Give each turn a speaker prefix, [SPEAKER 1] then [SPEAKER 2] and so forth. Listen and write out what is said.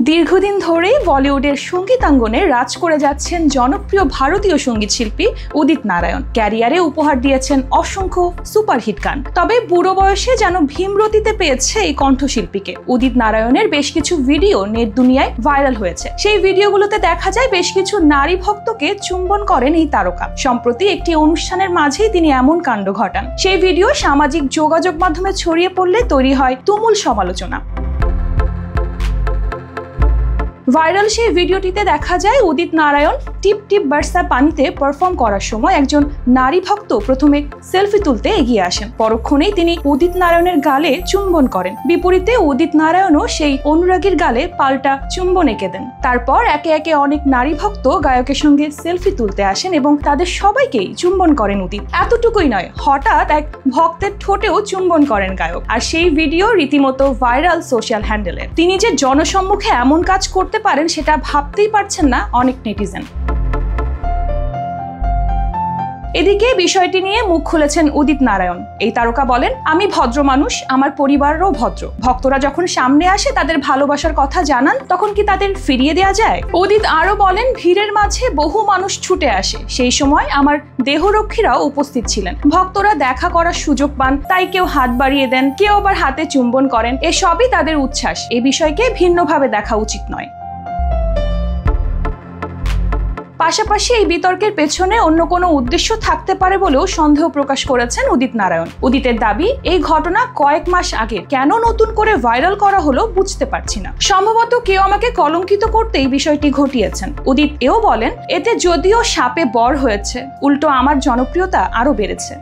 [SPEAKER 1] দীর্ঘদিন ধরেই বলিউডের সঙ্গীতাঙ্গনে রাজ করে যাচ্ছেন জনপ্রিয় ভারতীয় সঙ্গীত শিল্পী উদিত নারায়ণ। ক্যারিয়ারে উপহার দিয়েছেন অসংখ্য সুপারহিট গান। তবে বুড়ো বয়সে যেন ভীমরতিতে পেয়েছে এই কণ্ঠশিল্পীকে। উদিত নারায়ণের বেশ কিছু ভিডিও নেট দুনিয়ায় ভাইরাল হয়েছে। সেই ভিডিওগুলোতে দেখা যায় বেশ কিছু নারী ভক্তকে চুম্বন করেন এই তারকা। সম্প্রতি একটি অনুষ্ঠানের মাঝেই তিনি এমন কাণ্ড ঘটান। সেই ভিডিও সামাজিক যোগাযোগ মাধ্যমে ছড়িয়ে পড়লে তৈরি হয় তুমুল সমালোচনা। ভাইরাল সেই ভিডিওটিতে দেখা যায় উদিত নারায়ণ টিপ টিপ বর্ষা পানিতে পারফর্ম করার সময় একজন নারী ভক্ত প্রথমে সেলফি তুলতে এগিয়ে আসেন। পরক্ষণেই তিনি উদিত নারায়ণের গালে চুম্বন করেন। বিপরীতে উদিত নারায়ণও সেই অনুরাগীর গালে পাল্টা চুম্বন এঁকে দেন। তারপর একে একে অনেক নারী ভক্ত গায়কের সঙ্গে সেলফি তুলতে আসেন এবং তাদের সবাইকেই চুম্বন করেন উদিত। এতটুকুই নয়, হঠাৎ এক ভক্তের ঠোঁটেও চুম্বন করেন গায়ক। আর সেই ভিডিও রীতিমতো ভাইরাল সোশ্যাল হ্যান্ডেলে। তিনি যে জনসম্মুখে এমন কাজ করতে পারেন সেটা ভাবতেই পারছেন না অনেক নেটিজেন। এদিকে বিষয়টি নিয়ে মুখ খুলেছেন উদিত নারায়ণ। এই তারকা বলেন, আমি ভদ্র মানুষ, আমার পরিবারও ভদ্র। ভক্তরা যখন সামনে আসে তাদের ভালোবাসার কথা জানান, তখন কি তাদের ফিরিয়ে দেওয়া যায়? উদিত আরো বলেন, ভিড়ের মাঝে বহু মানুষ ছুটে আসে, সেই সময় আমার দেহরক্ষীরাও উপস্থিত ছিলেন। ভক্তরা দেখা করার সুযোগ পান, তাই কেউ হাত বাড়িয়ে দেন, কেউ আবার হাতে চুম্বন করেন। এসবই তাদের উচ্ছ্বাস। এ বিষয়কে ভিন্নভাবে দেখা উচিত নয়। পাশাপাশি এই বিতর্কের পেছনে অন্য কোনো উদ্দেশ্য থাকতে পারে বলেও সন্দেহ প্রকাশ করেছেন উদিত নারায়ণ। উদিতের দাবি, এই ঘটনা কয়েক মাস আগে, কেন নতুন করে ভাইরাল করা হলো বুঝতে পারছি না। সম্ভবত কেউ আমাকে কলঙ্কিত করতেই বিষয়টি ঘটিয়েছেন। উদিত এও বলেন, এতে যদিও সাপে বর হয়েছে, উল্টো আমার জনপ্রিয়তা আরো বেড়েছে।